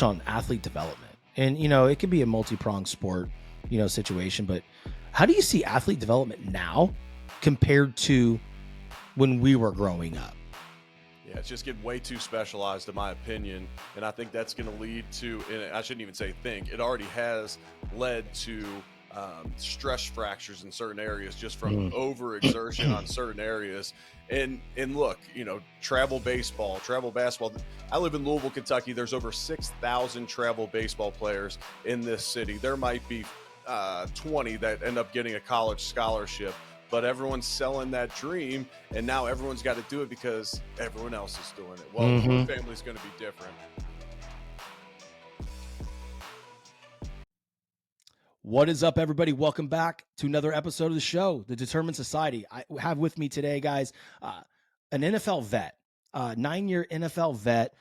on athlete development, and it could be a multi-pronged sport situation, but how do you see athlete development now compared to when we were growing up? Yeah, it's just getting way too specialized, in my opinion. And I think that's going to lead to, and I shouldn't even say think, it already has led to stress fractures in certain areas just from Mm. overexertion on certain areas. And look, travel baseball, travel basketball. I live in Louisville, Kentucky. There's over 6,000 travel baseball players in this city. There might be 20 that end up getting a college scholarship, but everyone's selling that dream, and now everyone's got to do it because everyone else is doing it. Well, your family's going to be different. What is up, everybody? Welcome back to another episode of the show, The Determined Society. I have with me today, guys, an NFL vet, 9-year NFL vet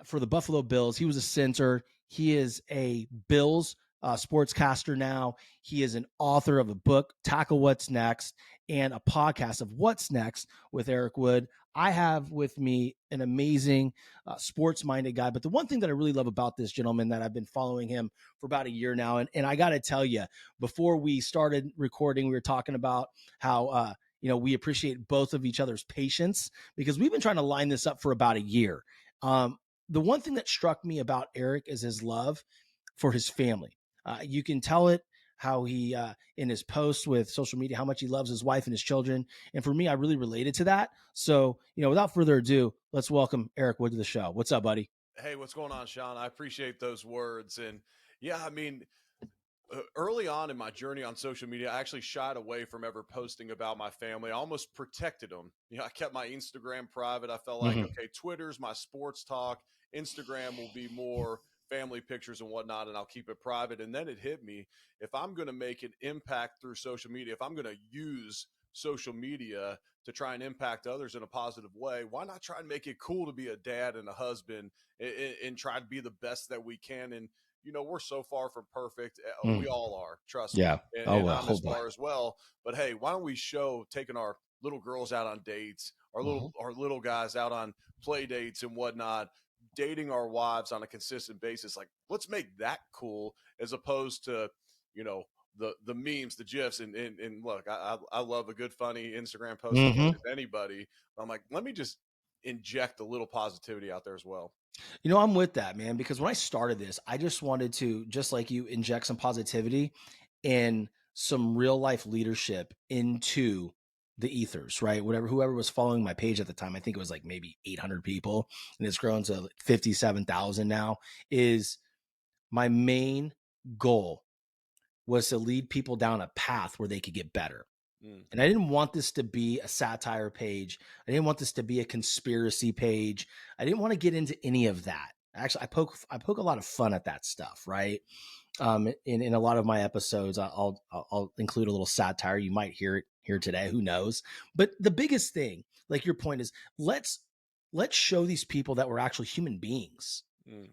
for the Buffalo Bills. He was a center. He is a Bills sportscaster now. He is an author of a book, Tackle What's Next, and a podcast of What's Next with Eric Wood. I have with me an amazing sports-minded guy. But the one thing that I really love about this gentleman, that I've been following him for about a year now, and I got to tell you, before we started recording, we were talking about how we appreciate both of each other's patience, because we've been trying to line this up for about a year. The one thing that struck me about Eric is his love for his family. You can tell it how he, in his posts with social media, how much he loves his wife and his children. And for me, I really related to that. So, without further ado, let's welcome Eric Wood to the show. What's up, buddy? Hey, what's going on, Sean? I appreciate those words. And yeah, I mean, early on in my journey on social media, I actually shied away from ever posting about my family. I almost protected them. I kept my Instagram private. I felt like, okay, Twitter's my sports talk. Instagram will be more family pictures and whatnot, and I'll keep it private. And then it hit me. If I'm going to make an impact through social media, if I'm going to use social media to try and impact others in a positive way, why not try and make it cool to be a dad and a husband, and try to be the best that we can? And we're so far from perfect. We all are, trust Yeah. me. Oh, And well, I'm oh as boy. far as well. But hey, why don't we show taking our little girls out on dates, our little guys out on play dates and whatnot, dating our wives on a consistent basis? Like, let's make that cool, as opposed to, the memes, the GIFs, and look, I love a good funny Instagram post as much as anybody. I'm like, let me just inject a little positivity out there as well. I'm with that, man, because when I started this, I just wanted to, just like you, inject some positivity and some real life leadership into the ethers, right? Whoever was following my page at the time, I think it was like maybe 800 people, and it's grown to 57,000 now. Is my main goal was to lead people down a path where they could get better. And I didn't want this to be a satire page. I didn't want this to be a conspiracy page. I didn't want to get into any of that. Actually, I poke a lot of fun at that stuff, right? In a lot of my episodes, I'll include a little satire. You might hear it here today. Who knows? But the biggest thing, like your point, is let's show these people that we're actually human beings,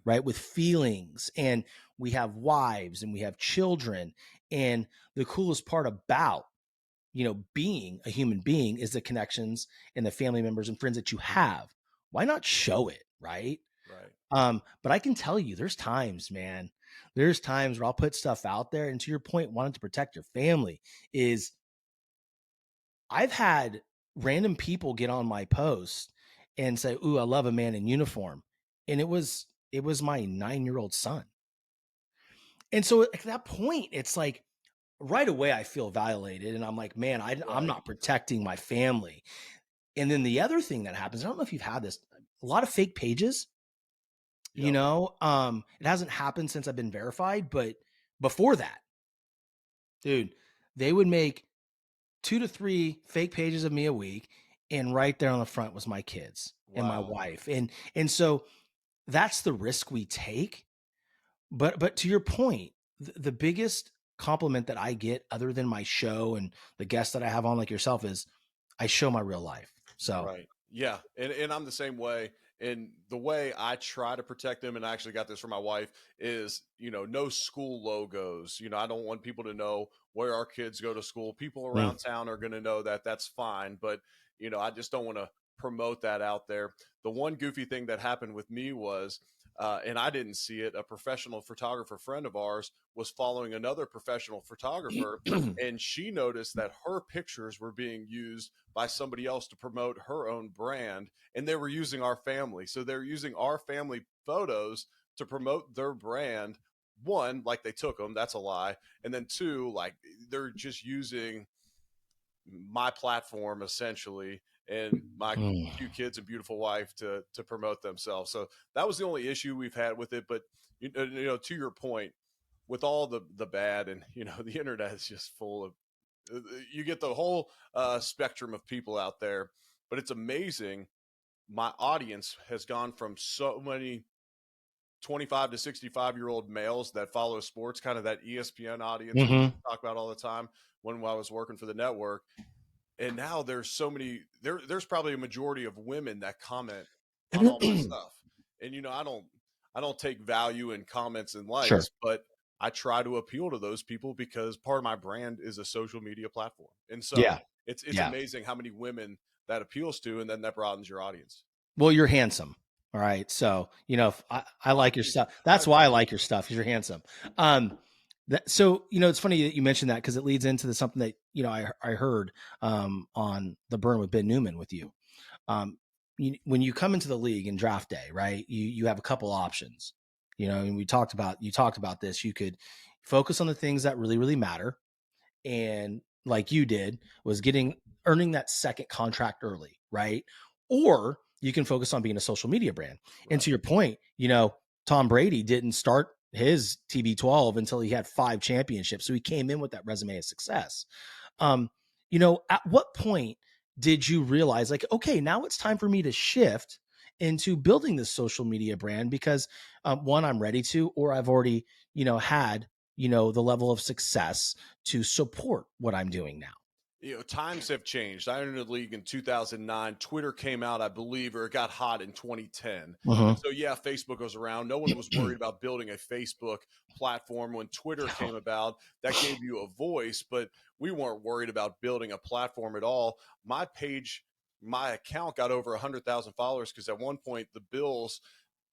right? With feelings, and we have wives and we have children. And the coolest part about being a human being is the connections and the family members and friends that you have. Why not show it, right? Right. But I can tell you, there's times, man, there's times where I'll put stuff out there, and to your point, wanting to protect your family, is I've had random people get on my post and say, "Ooh, I love a man in uniform," and it was my 9-year-old son. And so at that point, it's like, right away, I feel violated, and I'm like, man, I'm not protecting my family. And then the other thing that happens, I don't know if you've had this, a lot of fake pages. Yep. It hasn't happened since I've been verified, but before that, dude, they would make 2 to 3 fake pages of me a week, and right there on the front was my kids and my wife. And so that's the risk we take. But to your point, the biggest compliment that I get, other than my show and the guests that I have on like yourself, is I show my real life. So Right. Yeah. And I'm the same way. And the way I try to protect them, and I actually got this from my wife, is, no school logos. I don't want people to know where our kids go to school. People around town are going to know that. That's fine. But, I just don't want to promote that out there. The one goofy thing that happened with me was and I didn't see it. A professional photographer friend of ours was following another professional photographer, and she noticed that her pictures were being used by somebody else to promote her own brand, and they were using our family. So they're using our family photos to promote their brand. One, like they took them, that's a lie. And then two, like they're just using my platform essentially and my Mm. cute kids and beautiful wife to promote themselves. So that was the only issue we've had with it. But you know, to your point, with all the bad, and you know, the internet is just full of you get the whole spectrum of people out there. But it's amazing. My audience has gone from so many 25 to 65-year-old males that follow sports, kind of that ESPN audience we Hmm. talk about all the time when I was working for the network. And now there's so many there's probably a majority of women that comment on all my stuff. And you know, I don't take value in comments and Sure. likes, but I try to appeal to those people because part of my brand is a social media platform. And so Yeah. it's Yeah. amazing how many women that appeals to, and then that broadens your audience. Well, you're handsome. All right. So, if I Well, I like your appreciate stuff. That's why I appreciate like your stuff, because you're handsome. So, it's funny that you mentioned that, because it leads into something that, I heard on the Burn with Ben Newman with you. When you come into the league in draft day, right, you have a couple options, and you talked about this. You could focus on the things that really, really matter. And like you did, was earning that second contract early, right? Or you can focus on being a social media brand. And right. to your point, Tom Brady didn't start his TB12 until he had 5 championships. So he came in with that resume of success. Um, at what point did you realize, like, okay, now it's time for me to shift into building this social media brand? Because one, I'm ready to, or I've already, had, the level of success to support what I'm doing now. You know, times have changed. I entered the league in 2009. Twitter came out, I believe, or it got hot in 2010. And Mhm. so, yeah, Facebook goes around. No one was worried about building a Facebook platform when Twitter came about. That gave you a voice, but we weren't worried about building a platform at all. My page, my account got over 100,000 followers because at one point the Bills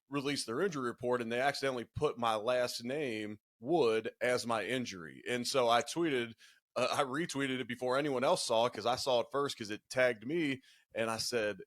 released their injury report and they accidentally put my last name Wood as my injury. And so I retweeted it before anyone else saw it because I saw it first because it tagged me. And I said,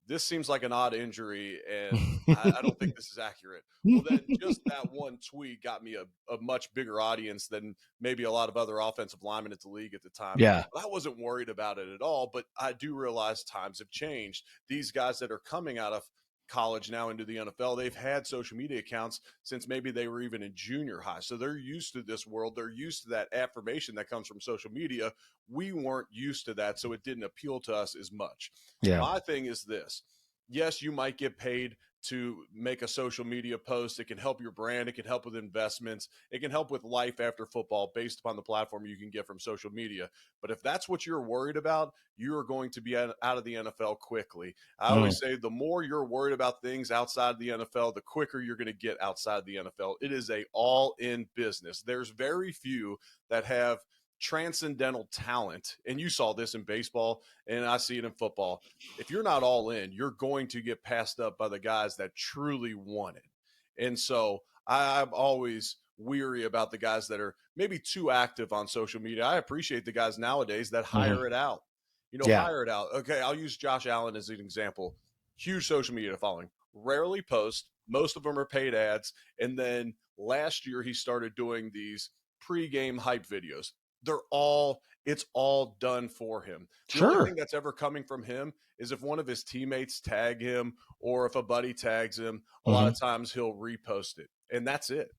this seems like an odd injury and I don't think this is accurate. Well, then just that one tweet got me a much bigger audience than maybe a lot of other offensive linemen at the league at the time. Yeah. But I wasn't worried about it at all. But I do realize times have changed. These guys that are coming out of college now into the NFL, they've had social media accounts since maybe they were even in junior high. So they're used to this world. They're used to that affirmation that comes from social media. We weren't used to that, so it didn't appeal to us as much. So Yeah. my thing is this. Yes, you might get paid to make a social media post. It can help your brand. It can help with investments. It can help with life after football based upon the platform you can get from social media. But if that's what you're worried about, you are going to be out of the NFL quickly. I Mm. always say the more you're worried about things outside of the NFL, the quicker you're going to get outside the NFL. It is a all-in business. There's very few that have transcendental talent, and you saw this in baseball, and I see it in football. If you're not all in, you're going to get passed up by the guys that truly want it. And so I'm always weary about the guys that are maybe too active on social media. I appreciate the guys nowadays that Mhm. hire it out. You know, Yeah. hire it out. Okay, I'll use Josh Allen as an example. Huge social media following, rarely post. Most of them are paid ads. And then last year, he started doing these pre-game hype videos. It's all done for him. The only Sure. thing that's ever coming from him is if one of his teammates tag him or if a buddy tags him, a lot Mhm. of times he'll repost it. And that's it.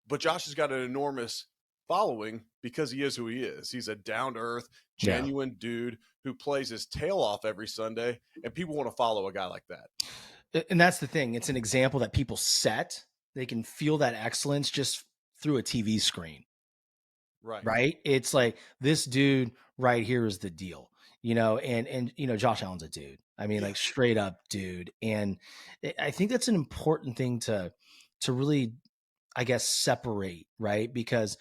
But Josh has got an enormous following because he is who he is. He's a down to earth, Yeah. genuine dude who plays his tail off every Sunday, and people want to follow a guy like that. And that's the thing. It's an example that people set. They can feel that excellence just through a TV screen, Right. right? It's like, this dude right here is the deal, and Josh Allen's a dude. I mean, Yeah. like, straight up dude. And I think that's an important thing to really, I guess, separate, right? Because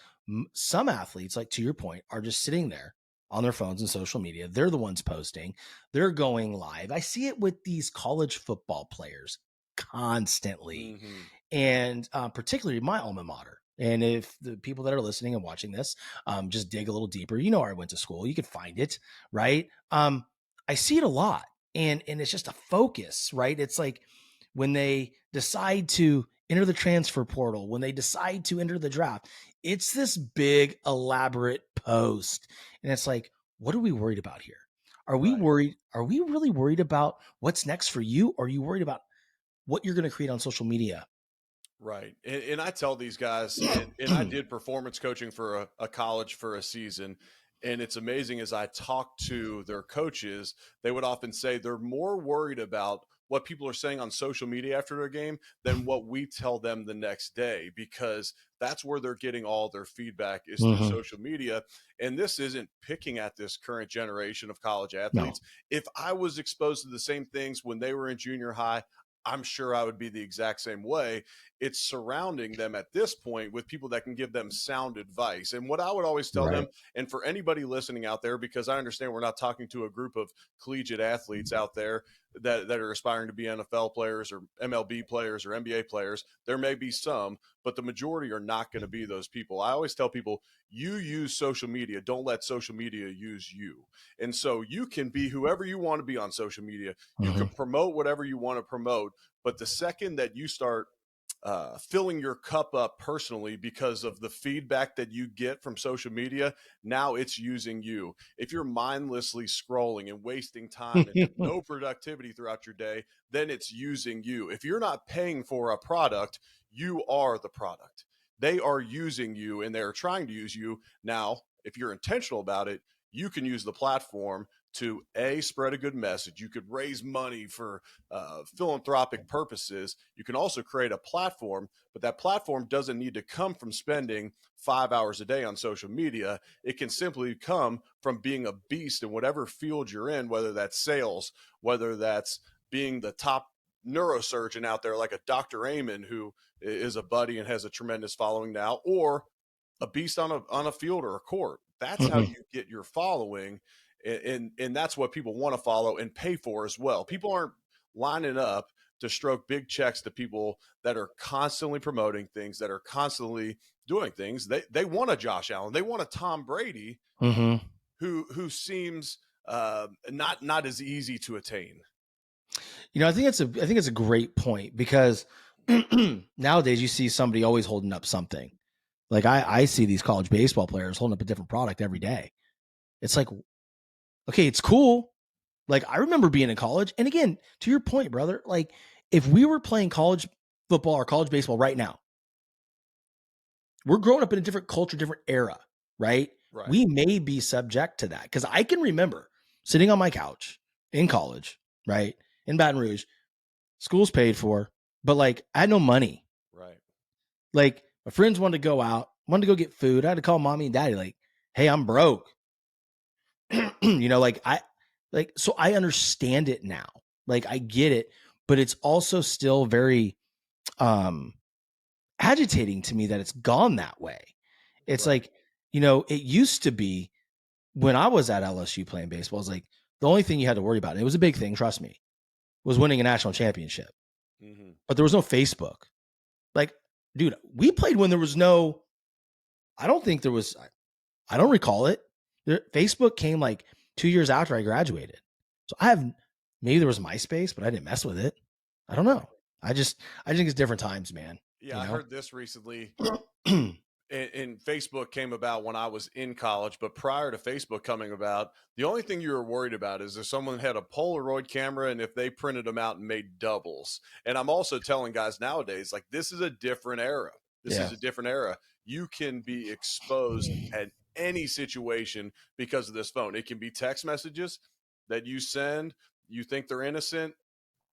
some athletes, like to your point, are just sitting there on their phones and social media. They're the ones posting, they're going live. I see it with these college football players constantly. Mm-hmm. and particularly my alma mater. And if the people that are listening and watching this just dig a little deeper, you know where I went to school, you could find it, right? I see it a lot, and it's just a focus, right? It's like when they decide to enter the transfer portal, when they decide to enter the draft, it's this big elaborate post, and it's like, what are we worried about here? Are we Right. worried? Are we really worried about what's next for you? Or are you worried about what you're going to create on social media? Right. And I tell these guys, and I did performance coaching for a college for a season. And it's amazing as I talk to their coaches, they would often say they're more worried about what people are saying on social media after their game than what we tell them the next day, because that's where they're getting all their feedback is through Mhm. social media. And this isn't picking at this current generation of college No. athletes. If I was exposed to the same things when they were in junior high, I'm sure I would be the exact same way. It's surrounding them at this point with people that can give them sound advice. And what I would always tell them, Right. and for anybody listening out there, because I understand we're not talking to a group of collegiate athletes out there that are aspiring to be NFL players or MLB players or NBA players, there may be some, but the majority are not going to be those people. I always tell people, you use social media. Don't let social media use you. And so you can be whoever you want to be on social media. You Mhm. can promote whatever you want to promote. But the second that you start filling your cup up personally because of the feedback that you get from social media, now it's using you. If you're mindlessly scrolling and wasting time and no productivity throughout your day, then it's using you. If you're not paying for a product, you are the product. They are using you and they're trying to use you. Now, if you're intentional about it, you can use the platform to spread a good message. You could raise money for philanthropic purposes. You can also create a platform, but that platform doesn't need to come from spending 5 hours a day on social media. It can simply come from being a beast in whatever field you're in, whether that's sales, whether that's being the top neurosurgeon out there like a Dr. Amen, who is a buddy and has a tremendous following now, or a beast on a field or a court. That's how Mhm. you get your following, and that's what people want to follow and pay for as well. People aren't lining up to stroke big checks to people that are constantly promoting things, that are constantly doing things. They want a Josh Allen, they want a Tom Brady, Mhm. who seems not as easy to attain. I think it's a great point because nowadays you see somebody always holding up something. Like I see these college baseball players holding up a different product every day. It's like, okay, it's cool. Like I remember being in college, and again, to your point, brother, like if we were playing college football or college baseball right now, we're growing up in a different culture, different era, right? Right. We may be subject to that because I can remember sitting on my couch in college, right, in Baton Rouge, school's paid for, but like I had no money. Right. Like my friends wanted to go out, wanted to go get food. I had to call mommy and daddy, like, hey, I'm broke. Like so I understand it now. Like I get it, but it's also still very um agitating to me that it's gone that way. It's Right. like, it used to be when I was at LSU playing baseball, it's like the only thing you had to worry about, and it was a big thing, trust me, was winning a national championship. Mm-hmm. But there was no Facebook. Like, dude, we played when there was no, I don't think there was, I don't recall it. Facebook came like 2 years after I graduated. So maybe there was MySpace, but I didn't mess with it. I don't Right. know. I think it's different times, man. Yeah, I heard this recently. Mm-hmm. And Facebook came about when I was in college, but prior to Facebook coming about, the only thing you were worried about is if someone had a Polaroid camera and if they printed them out and made doubles. And I'm also telling guys nowadays, like, this is a different era. This Yeah. is a different era. You can be exposed at any situation because of this phone. It can be text messages that you send, you think they're innocent,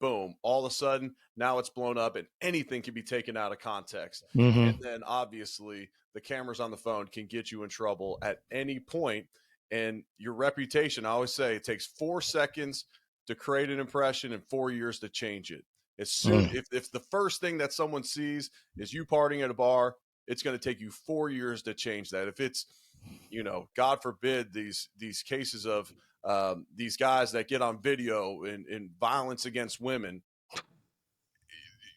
boom, all of a sudden now it's blown up and anything can be taken out of context. And Mm-hmm. then obviously the cameras on the phone can get you in trouble at any point. And your reputation, I always say, it takes 4 seconds to create an impression and 4 years to change it. As soon Mm. if the first thing that someone sees is you partying at a bar, it's going to take you 4 years to change that. If it's, God forbid, these cases of these guys that get on video in violence against women,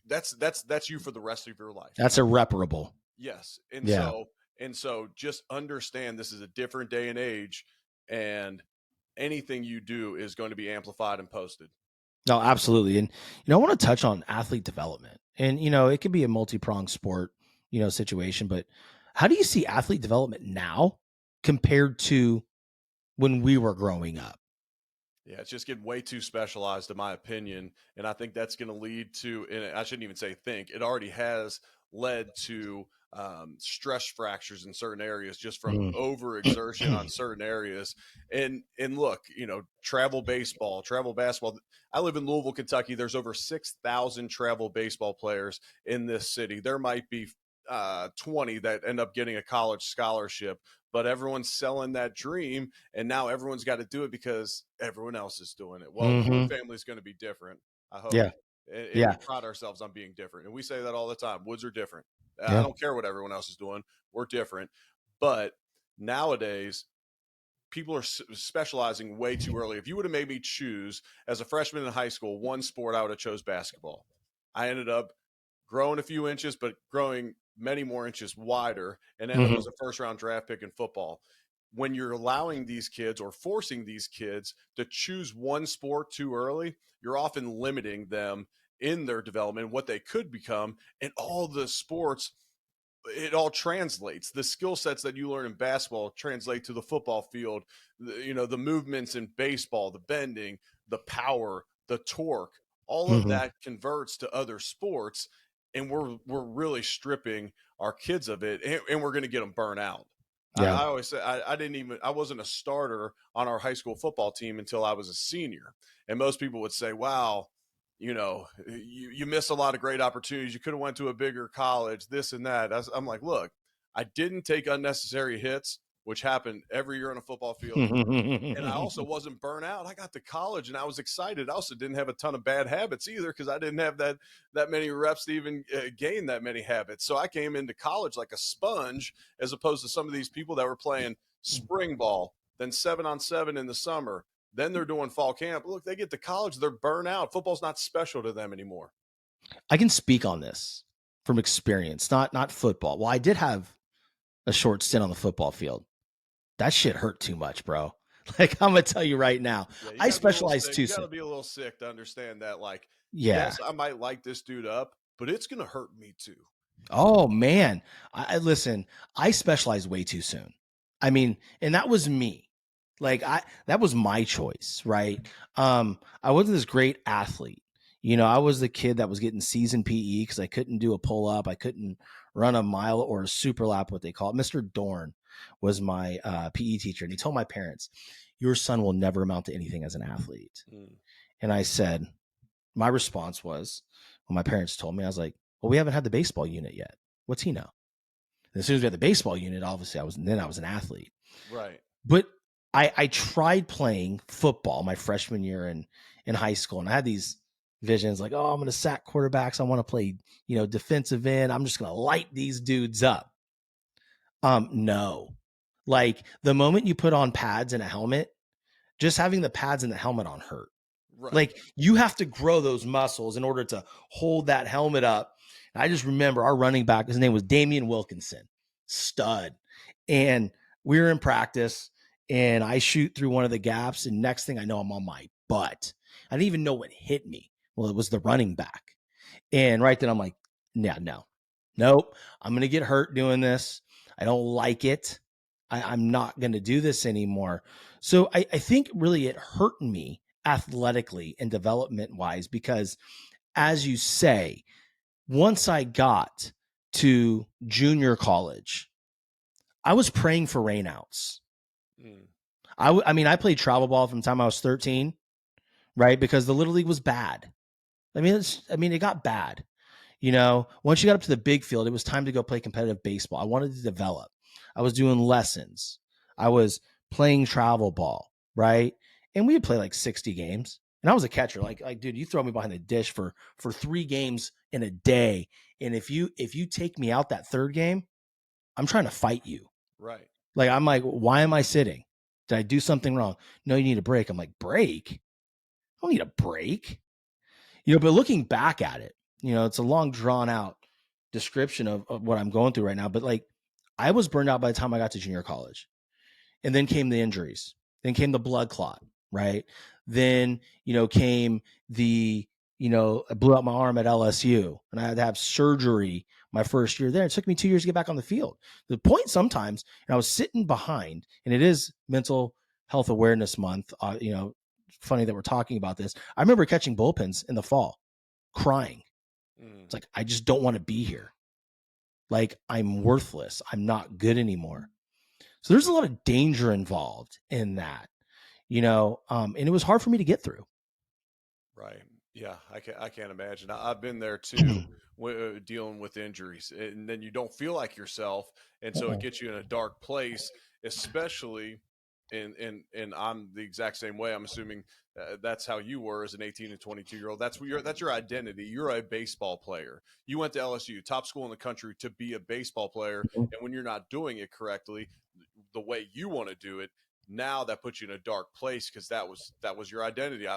that's you for the rest of your life. That's irreparable. Yes. Yeah. And so just understand this is a different day and age, and anything you do is going to be amplified and posted. No, absolutely. And, I want to touch on athlete development. And, it could be a multi-pronged sport, situation, but how do you see athlete development now compared to when we were growing up? Yeah, it's just getting way too specialized, in my opinion. And I think that's going to lead to, and I shouldn't even say think, it already has led to stress fractures in certain areas just from Mm. overexertion on certain areas. And look, travel baseball, travel basketball. I live in Louisville, Kentucky. There's over 6,000 travel baseball players in this city. There might be 20 that end up getting a college scholarship, but everyone's selling that dream, and now everyone's got to do it because everyone else is doing it. Well, your Mm-hmm. family's going to be different, I hope. Yeah. And we Yeah. pride ourselves on being different, and we say that all the time. Woods are different. I Yeah. don't care what everyone else is doing. We're different. But nowadays, people are specializing way too early. If you would have made me choose as a freshman in high school one sport, I would have chose basketball. I ended up growing a few inches, but growing many more inches wider, and end up Mm-hmm. as a first round draft pick in football. When you're allowing these kids or forcing these kids to choose one sport too early, you're often limiting them in their development, what they could become. And all the sports, it all translates. The skill sets that you learn in basketball translate to the football field. The movements in baseball, the bending, the power, the torque, all of Mm-hmm. that converts to other sports, and we're really stripping our kids of it, and we're going to get them burnt out. Yeah. I always say I wasn't a starter on our high school football team until I was a senior, and most people would say, "Wow, you missed a lot of great opportunities. You could have went to a bigger college, this and that." I'm like, look, I didn't take unnecessary hits, which happened every year on a football field. And I also wasn't burnt out. I got to college and I was excited. I also didn't have a ton of bad habits either, because I didn't have that many reps to even gain that many habits. So I came into college like a sponge, as opposed to some of these people that were playing spring ball, then 7-on-7 in the summer. Then they're doing fall camp. Look, they get to college, they're burnt out. Football's not special to them anymore. I can speak on this from experience, not football. Well, I did have a short stint on the football field. That shit hurt too much, bro. Like, I'm gonna tell you right now, Yeah, you I got to be a little specialized sick. too You got to soon. be a little sick to understand that. Like, Yeah. yes, I might light this dude up, but it's gonna hurt me too. Oh man. I listen. I specialized way too soon. I mean, and that was me. Like, that was my choice, right? I wasn't this great athlete. I was the kid that was getting season PE because I couldn't do a pull up. I couldn't run a mile or a super lap, what they call it. Mr. Dorn was my PE teacher, and he told my parents, "Your son will never amount to anything as an athlete." And I said, my response was, when my parents told me, I was like, "Well, we haven't had the baseball unit yet. What's he know?" And as soon as we had the baseball unit, obviously I was an athlete. Right. But I tried playing football my freshman year in high school, and I had these visions like, oh, I'm going to sack quarterbacks. I want to play, defensive end. I'm just going to light these dudes up. No, like the moment you put on pads and a helmet, just having the pads and the helmet on hurt. Right. Like, you have to grow those muscles in order to hold that helmet up. And I just remember our running back, his name was Damian Wilkinson, stud. And we were in practice, and I shoot through one of the gaps, and next thing I know, I'm on my butt. I didn't even know what hit me. Well, it was the running back. And right then I'm like, yeah, nope. I'm going to get hurt doing this. I don't like it. I'm not going to do this anymore. So I think really it hurt me athletically and development wise, because as you say, once I got to junior college, I was praying for rainouts. I mean, I played travel ball from the time I was 13, right? Because the Little League was bad. I mean, it got bad. Once you got up to the big field, it was time to go play competitive baseball. I wanted to develop. I was doing lessons. I was playing travel ball, right? And we would play like 60 games. And I was a catcher. Like, dude, you throw me behind the dish for 3 games in a day. And if you take me out that third game, I'm trying to fight you. Right. Like, I'm like, why am I sitting? Did I do something wrong? No, you need a break. I'm like, break? I don't need a break. But looking back at it, it's a long drawn out description of what I'm going through right now. But like, I was burned out by the time I got to junior college. And then came the injuries. Then came the blood clot, right? Then, came the, I blew out my arm at LSU and I had to have surgery my first year there. It took me 2 years to get back on the field. The point sometimes, and I was sitting behind, and it is Mental Health Awareness Month. Funny that we're talking about this. I remember catching bullpens in the fall, crying. It's like, I just don't want to be here. Like, I'm worthless. I'm not good anymore. So there's a lot of danger involved in that, and it was hard for me to get through. Right. Yeah, I can't imagine. I've been there too, dealing with injuries, and then you don't feel like yourself, and so it gets you in a dark place, especially. And I'm the exact same way. I'm assuming that's how you were as an 18 and 22-year-old. That's your identity. You're a baseball player. You went to LSU, top school in the country, to be a baseball player, and when you're not doing it correctly, the way you want to do it, now that puts you in a dark place because that was your identity.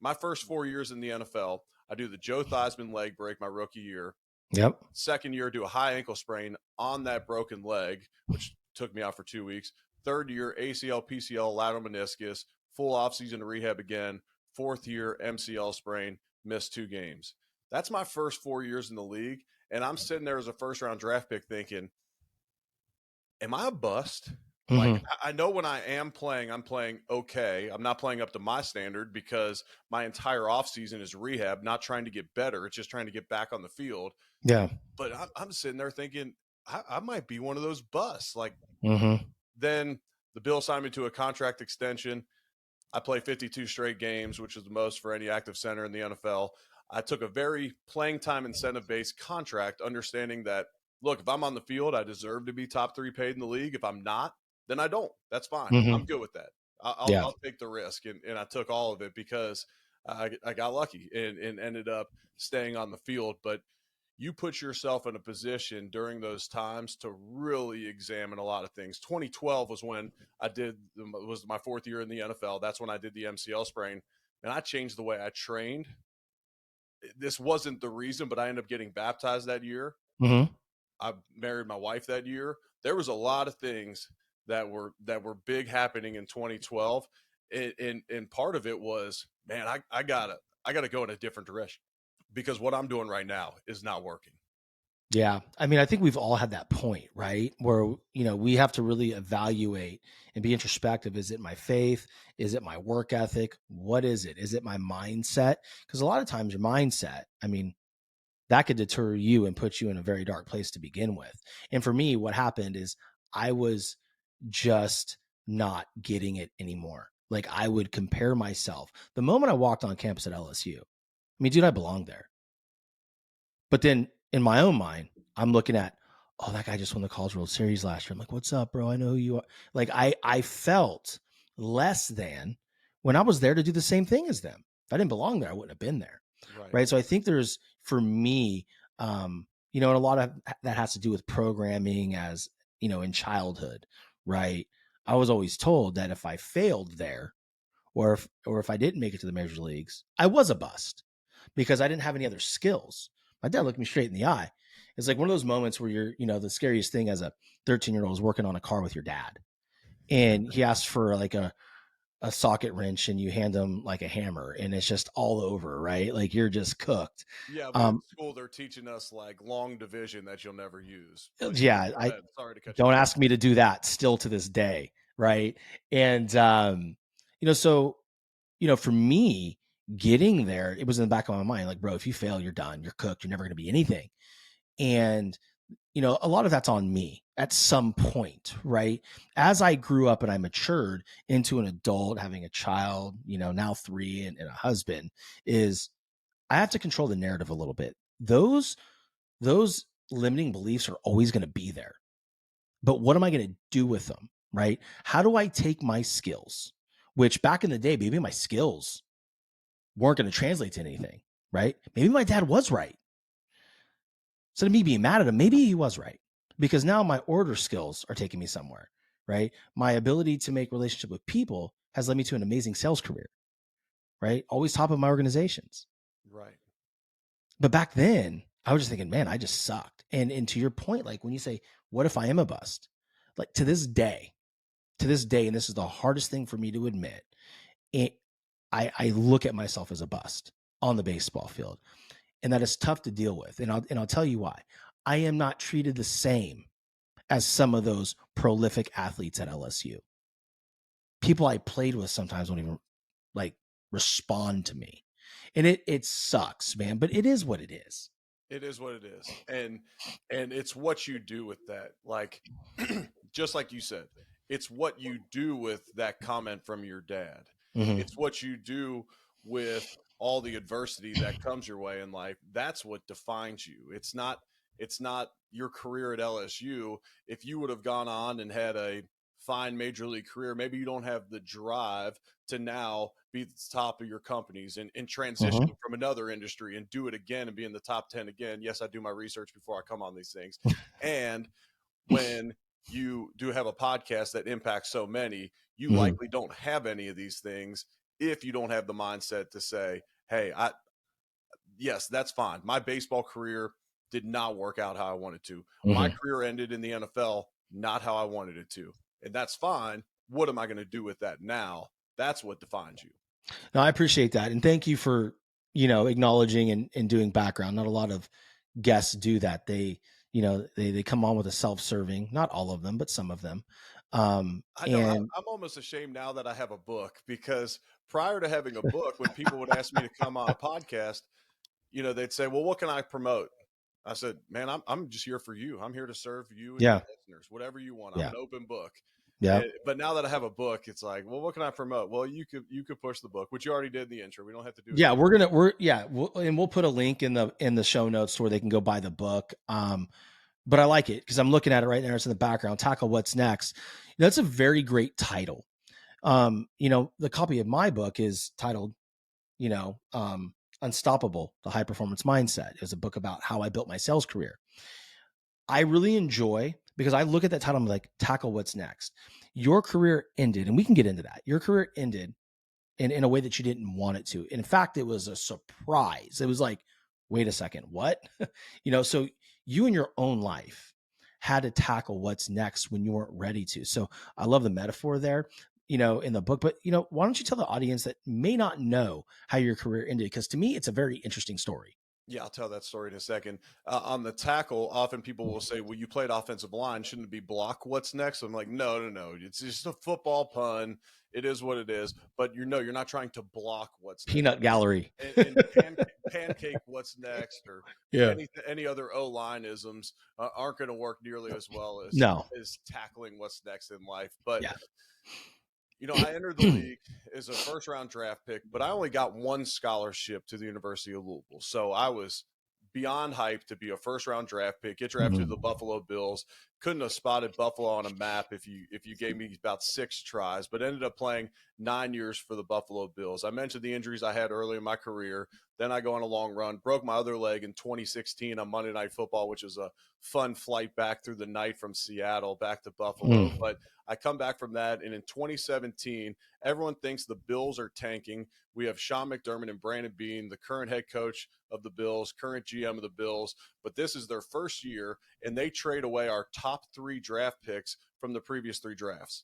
My first 4 years in the NFL, I do the Joe Theismann leg break my rookie year. Yep. Second year, do a high ankle sprain on that broken leg, which took me out for 2 weeks. Third year, ACL, PCL, lateral meniscus, full offseason rehab again. Fourth year, MCL sprain, missed 2 games. That's my first 4 years in the league. And I'm sitting there as a first round draft pick thinking, am I a bust? Like, I know when I am playing, I'm playing okay. I'm not playing up to my standard because my entire offseason is rehab, not trying to get better. It's just trying to get back on the field. Yeah. But I'm sitting there thinking, I might be one of those busts. Like, then the Bills signed me to a contract extension. I play 52 straight games, which is the most for any active center in the NFL. I took a very playing time incentive-based contract, understanding that, look, if I'm on the field, I deserve to be top 3 paid in the league. If I'm not, then I don't. That's fine. I'm good with that. I'll take the risk. And I took all of it because I got lucky and ended up staying on the field. But you put yourself in a position during those times to really examine a lot of things. 2012 was when was my 4th year in the NFL. That's when I did the MCL sprain, and I changed the way I trained. This wasn't the reason, but I ended up getting baptized that year. I married my wife that year. There was a lot of things that were big happening in 2012, and part of it was, man, I gotta go in a different direction because what I'm doing right now is not working. Yeah. I mean, I think we've all had that point, right? Where, we have to really evaluate and be introspective. Is it my faith? Is it my work ethic? What is it? Is it my mindset? Because a lot of times your mindset, I mean, that could deter you and put you in a very dark place to begin with. And for me, what happened is I was just not getting it anymore. Like, I would compare myself. The moment I walked on campus at LSU, I mean, dude, I belong there. But then in my own mind, I'm looking at, oh, that guy just won the College World Series last year. I'm like, what's up, bro? I know who you are. Like, I felt less than when I was there to do the same thing as them. If I didn't belong there, I wouldn't have been there. Right. So I think there's, for me, and a lot of that has to do with programming as, in childhood, right? I was always told that if I failed there, or if I didn't make it to the major leagues, I was a bust because I didn't have any other skills. My dad looked me straight in the eye. It's like one of those moments where you're, the scariest thing as a 13-year-old is working on a car with your dad. And he asks for like a socket wrench and you hand him like a hammer and it's just all over, right? Like you're just cooked. Yeah, but in school they're teaching us like long division that you'll never use. Yeah, sorry to cut you. Don't ask me to do that still to this day, right? And so for me, getting there, it was in the back of my mind, like, bro, if you fail, you're done. You're cooked. You're never going to be anything. And, a lot of that's on me at some point, right? As I grew up and I matured into an adult, having a child, now 3 and a husband, is I have to control the narrative a little bit. Those limiting beliefs are always going to be there. But what am I going to do with them, right? How do I take my skills, which back in the day, maybe my skills weren't going to translate to anything, right? Maybe my dad was right. Instead of me being mad at him, maybe he was right, because now my order skills are taking me somewhere, right? My ability to make relationship with people has led me to an amazing sales career, right? Always top of my organizations. Right. But back then, I was just thinking, man, I just sucked. And to your point, like when you say, what if I am a bust? Like to this day, and this is the hardest thing for me to admit, it, I look at myself as a bust on the baseball field, and that is tough to deal with. And I'll tell you why. I am not treated the same as some of those prolific athletes at LSU. People I played with sometimes don't even like respond to me. And it sucks, man, but it is what it is. It is what it is. And it's what you do with that. Like just like you said, it's what you do with that comment from your dad. Mm-hmm. It's what you do with all the adversity that comes your way in life. That's what defines you. It's not your career at LSU. If you would have gone on and had a fine major league career, maybe you don't have the drive to now be the top of your companies and transition Mm-hmm. from another industry and do it again and be in the top 10 again. Yes, I do my research before I come on these things. And when you do have a podcast that impacts so many, you Mm-hmm. likely don't have any of these things if you don't have the mindset to say, hey, yes, that's fine. My baseball career did not work out how I wanted to. My Mm-hmm. career ended in the NFL, not how I wanted it to. And that's fine. What am I going to do with that now? That's what defines you. No, I appreciate that. And thank you for, acknowledging and doing background. Not a lot of guests do that. They come on with a self-serving, not all of them, but some of them. I know And I'm almost ashamed now that I have a book, because prior to having a book, when people would ask me to come on a podcast, they'd say, well, what can I promote? I said, man, I'm just here for you. I'm here to serve you and your yeah, listeners, whatever you want. I'm yeah, an open book. yeah, But now that I have a book, it's like, well, what can I promote? Well, you could push the book, which you already did in the intro. We don't have to do it yeah. again. We'll put a link in the show notes to where they can go buy the book. But I like it because I'm looking at it right now. It's in the background. Tackle What's Next. That's a very great title. The copy of my book is titled, you know, um, Unstoppable, the High Performance Mindset. It was a book about how I built my sales career. I really enjoy because I look at that title, I'm like, tackle what's next. Your career ended, and we can get into that. Your career ended in a way that you didn't want it to. In fact, it was a surprise. It was like, wait a second, what? So you in your own life had to tackle what's next when you weren't ready to. So I love the metaphor there, in the book. But, why don't you tell the audience that may not know how your career ended? Because to me, it's a very interesting story. Yeah, I'll tell that story in a second. On the tackle, often people will say, well, you played offensive line. Shouldn't it be block what's next? I'm like, no, no, no. It's just a football pun. It is what it is. But you're not trying to block what's next. Peanut gallery. And pancake what's next, or Yeah. any other O-line isms aren't going to work nearly as well No. as tackling what's next in life. But Yeah. I entered the league as a first round draft pick, but I only got one scholarship to the University of Louisville. So I was beyond hyped to be a first round draft pick, get drafted to the Buffalo Bills. Couldn't have spotted Buffalo on a map if you gave me about 6 tries, but ended up playing 9 years for the Buffalo Bills. I mentioned the injuries I had early in my career. Then I go on a long run, broke my other leg in 2016 on Monday Night Football, which was a fun flight back through the night from Seattle back to Buffalo. But I come back from that, and in 2017, everyone thinks the Bills are tanking. We have Sean McDermott and Brandon Beane, the current head coach of the Bills, current GM of the Bills, but this is their first year, and they trade away our top 3 draft picks from the previous 3 drafts.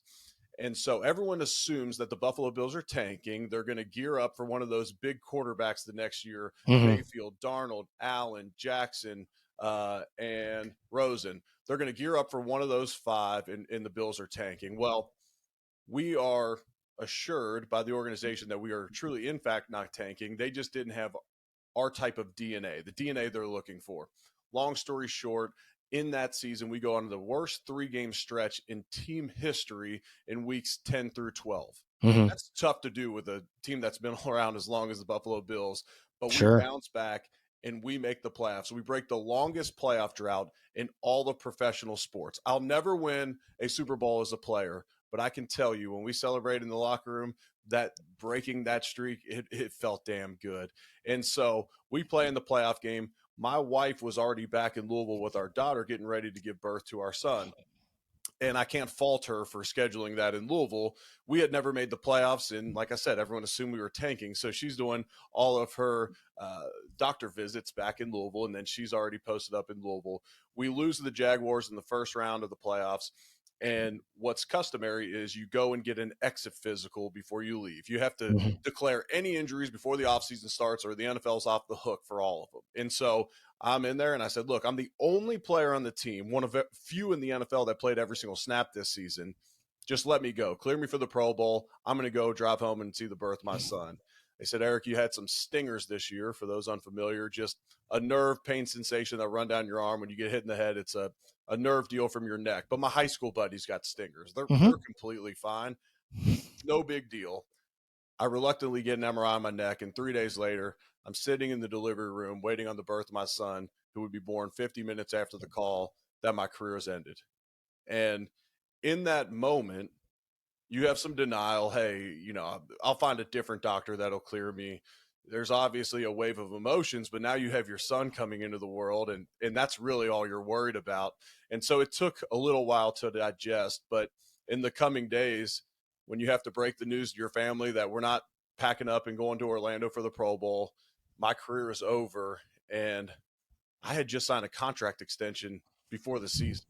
And so everyone assumes that the Buffalo Bills are tanking. They're going to gear up for one of those big quarterbacks the next year: Mayfield, Darnold, Allen, Jackson, and Rosen. They're going to gear up for one of those 5, and the Bills are tanking. Well, we are assured by the organization that we are truly, in fact, not tanking. They just didn't have our type of DNA, the DNA they're looking for. Long story short, in that season, we go on the worst 3-game stretch in team history in weeks 10 through 12. That's tough to do with a team that's been around as long as the Buffalo Bills, but we Sure. bounce back and we make the playoffs. We break the longest playoff drought in all the professional sports. I'll never win a Super Bowl as a player, but I can tell you when we celebrate in the locker room, that breaking that streak, it felt damn good. And so we play in the playoff game. My wife was already back in Louisville with our daughter, getting ready to give birth to our son. And I can't fault her for scheduling that in Louisville. We had never made the playoffs, and like I said, everyone assumed we were tanking. So she's doing all of her doctor visits back in Louisville, and then she's already posted up in Louisville. We lose to the Jaguars in the first round of the playoffs. And what's customary is you go and get an exit physical before you leave. You have to Mhm. declare any injuries before the offseason starts, or the NFL's off the hook for all of them. And so I'm in there and I said, look, I'm the only player on the team, one of few in the NFL that played every single snap this season. Just let me go. Clear me for the Pro Bowl. I'm going to go drive home and see the birth of my son. They said, Eric, you had some stingers this year. For those unfamiliar, just a nerve pain sensation that run down your arm when you get hit in the head. It's a nerve deal from your neck. But my high school buddies got stingers. They're completely fine. No big deal. I reluctantly get an MRI on my neck, and 3 days later, I'm sitting in the delivery room waiting on the birth of my son, who would be born 50 minutes after the call that my career has ended. And in that moment, you have some denial. Hey, I'll find a different doctor that'll clear me. There's obviously a wave of emotions, but now you have your son coming into the world, and that's really all you're worried about. And so it took a little while to digest, but in the coming days, when you have to break the news to your family that we're not packing up and going to Orlando for the Pro Bowl, my career is over, and I had just signed a contract extension before the season.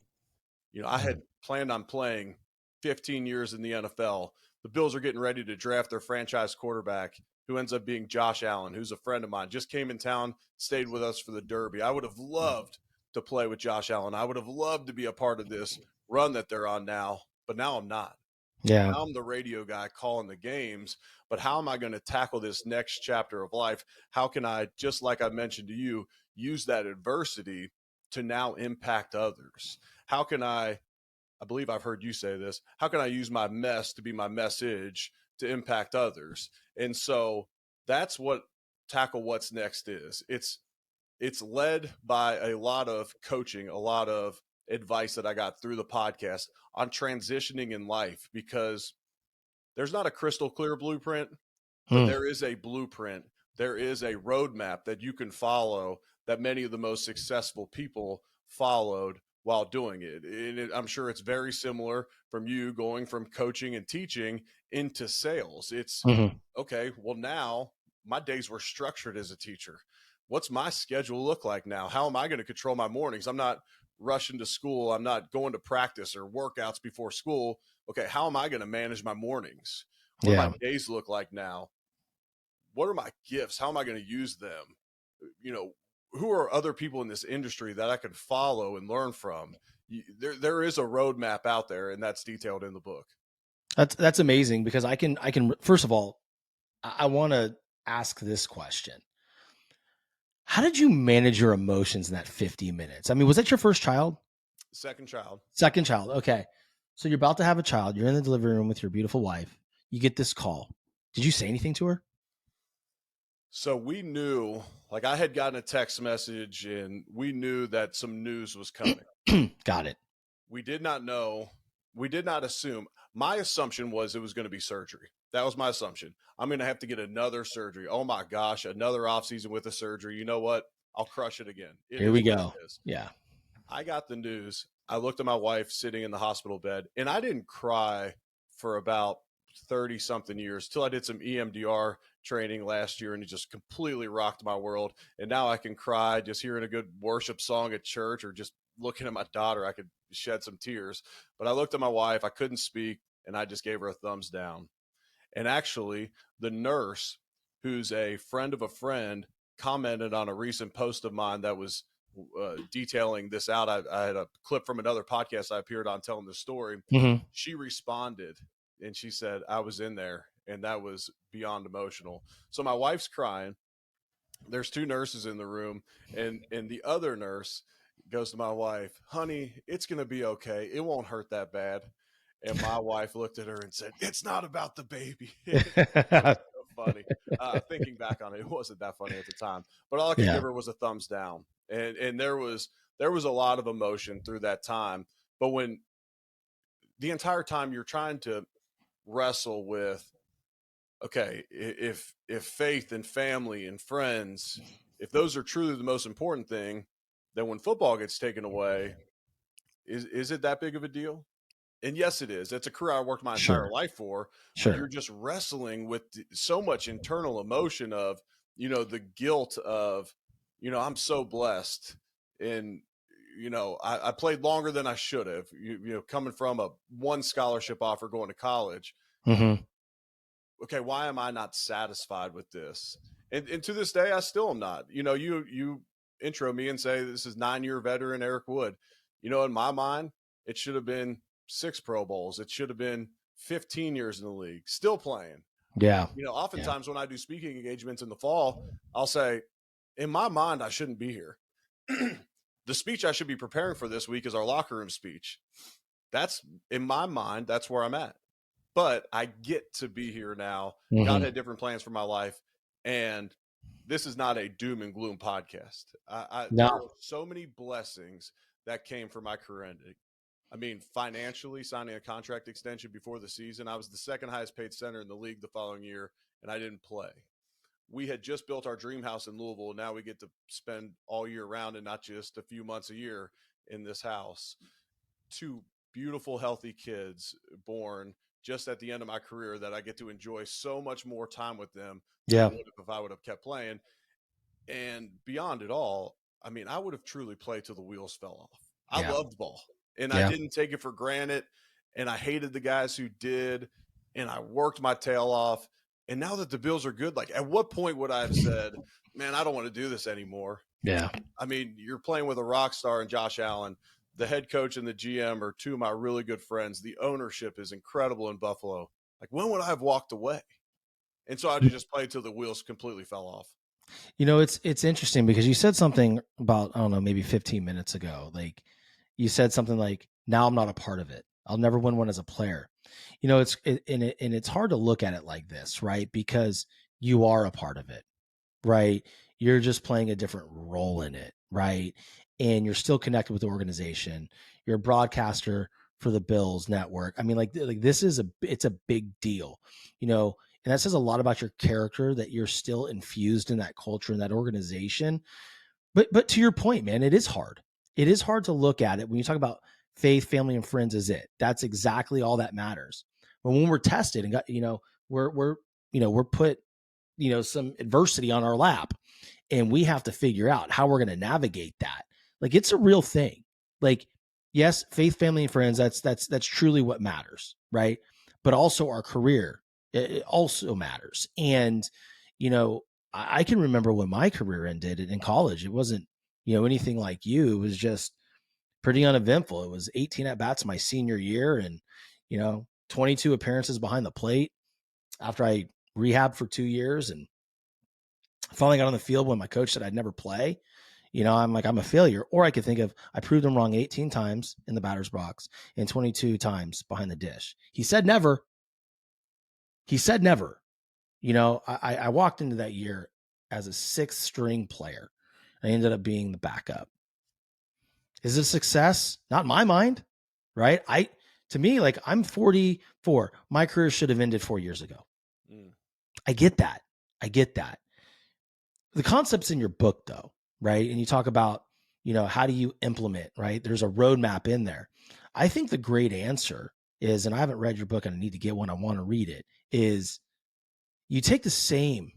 I had planned on playing 15 years in the NFL. The Bills are getting ready to draft their franchise quarterback, who ends up being Josh Allen, who's a friend of mine, just came in town, stayed with us for the Derby. I would have loved to play with Josh Allen. I would have loved to be a part of this run that they're on now, but now I'm not. Yeah. Now I'm the radio guy calling the games, but how am I going to tackle this next chapter of life? How can I, just like I mentioned to you, use that adversity to now impact others? How can I believe I've heard you say this, how can I use my mess to be my message to impact others? And so that's what Tackle What's Next is. It's led by a lot of coaching, a lot of advice that I got through the podcast on transitioning in life, because there's not a crystal clear blueprint, but Mm. there is a blueprint. There is a roadmap that you can follow that many of the most successful people followed while doing it. And I'm sure it's very similar from you going from coaching and teaching into sales. It's Mhm. okay, well, now my days were structured as a teacher. What's my schedule look like now? How am I going to control my mornings? I'm not rushing to school. I'm not going to practice or workouts before school. Okay, how am I going to manage my mornings? What do my Yeah. days look like now? What are my gifts? How am I going to use them? Who are other people in this industry that I can follow and learn from? There is a roadmap out there, and that's detailed in the book. That's amazing, because I can first of all, I want to ask this question. How did you manage your emotions in that 50 minutes? I mean, was that your first child? Second child. Second child. Okay. So you're about to have a child. You're in the delivery room with your beautiful wife. You get this call. Did you say anything to her? So we knew, like I had gotten a text message, and we knew that some news was coming. Got it. We did not know. We did not assume. My assumption was it was going to be surgery. That was my assumption. I'm going to have to get another surgery. Oh my gosh, another offseason with a surgery. You know what? I'll crush it again. It Here is we what go. it is. Yeah. I got the news. I looked at my wife sitting in the hospital bed, and I didn't cry for about 30 something years till I did some EMDR training last year, and it just completely rocked my world. And now I can cry just hearing a good worship song at church, or just looking at my daughter. I could shed some tears. But I looked at my wife, I couldn't speak, and I just gave her a thumbs down. And actually, the nurse, who's a friend of a friend, commented on a recent post of mine that was detailing this out. I had a clip from another podcast I appeared on telling the story. Mm-hmm. She responded and she said, I was in there, and that was beyond emotional. So my wife's crying. There's two nurses in the room, and the other nurse goes to my wife, honey, it's going to be okay. It won't hurt that bad. And my wife looked at her and said, it's not about the baby. It was so funny. Thinking back on it, it wasn't that funny at the time, but all I could Yeah. give her was a thumbs down. And there was a lot of emotion through that time. But when the entire time you're trying to wrestle with, okay, if faith and family and friends, if those are truly the most important thing, then when football gets taken away, is it that big of a deal? And yes, it is. It's a career I worked my entire Sure. life for, but you're Sure. just wrestling with so much internal emotion of, the guilt of, I'm so blessed. And, I played longer than I should have, coming from a one scholarship offer going to college. Mm-hmm. Okay, why am I not satisfied with this? And to this day, I still am not. You intro me and say this is 9-year veteran Eric Wood. In my mind, it should have been 6 Pro Bowls. It should have been 15 years in the league, still playing. Yeah. Yeah. Oftentimes when I do speaking engagements in the fall, I'll say, in my mind, I shouldn't be here. The speech I should be preparing for this week is our locker room speech. That's, in my mind, that's where I'm at. But I get to be here now. Mm-hmm. God had different plans for my life. And this is not a doom and gloom podcast. There are so many blessings that came from my career ending. I mean, financially, signing a contract extension before the season, I was the second highest paid center in the league the following year, and I didn't play. We had just built our dream house in Louisville, and now we get to spend all year round and not just a few months a year in this house. 2 beautiful, healthy kids born just at the end of my career that I get to enjoy so much more time with them than I would have if I would have kept playing. And beyond it all, I mean, I would have truly played till the wheels fell off. I loved ball, and I didn't take it for granted, and I hated the guys who did, and I worked my tail off. And now that the Bills are good, like, at what point would I have said, man, I don't want to do this anymore? Yeah. I mean, you're playing with a rock star and Josh Allen. The head coach and the GM are 2 of my really good friends. The ownership is incredible in Buffalo. Like, when would I have walked away? And so I just played till the wheels completely fell off. It's interesting because you said something about, I don't know, maybe 15 minutes ago. Like, you said something like, now I'm not a part of it. I'll never win one as a player. It's hard to look at it like this, right? Because you are a part of it, right? You're just playing a different role in it, right? And you're still connected with the organization. You're a broadcaster for the Bills network. I mean, like this is it's a big deal, and that says a lot about your character, that you're still infused in that culture and that organization. But to your point, man, it is hard. It is hard to look at it when you talk about faith, family, and friends is it. That's exactly all that matters. But when we're tested and got, we're put, some adversity on our lap, and we have to figure out how we're going to navigate that. Like, it's a real thing. Like, yes, faith, family, and friends, that's truly what matters, right? But also our career, it also matters. And, I can remember when my career ended in college. It wasn't, anything like you. It was just pretty uneventful. It was 18 at bats my senior year, and 22 appearances behind the plate after I rehabbed for 2 years, and finally got on the field when my coach said I'd never play. I'm like, I'm a failure. Or I could think of, I proved him wrong 18 times in the batter's box and 22 times behind the dish. He said never. He said never. I walked into that year as a 6th string player. I ended up being the backup. Is it a success? Not in my mind, right? To me, like, I'm 44. My career should have ended 4 years ago. I get that. The concept's in your book, though, right? And you talk about, how do you implement, right? There's a roadmap in there. I think the great answer is, and I haven't read your book and I need to get one, I want to read it, is you take the same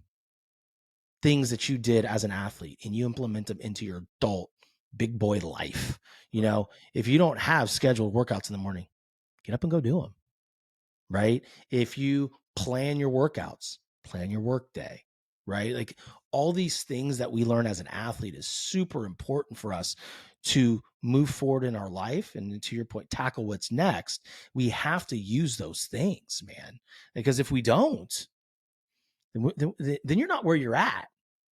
things that you did as an athlete and you implement them into your adult big boy life. If you don't have scheduled workouts in the morning, get up and go do them, right? If you plan your workouts, plan your work day, right? Like, all these things that we learn as an athlete is super important for us to move forward in our life. And to your point, tackle what's next. We have to use those things, man, because if we don't, then you're not where you're at.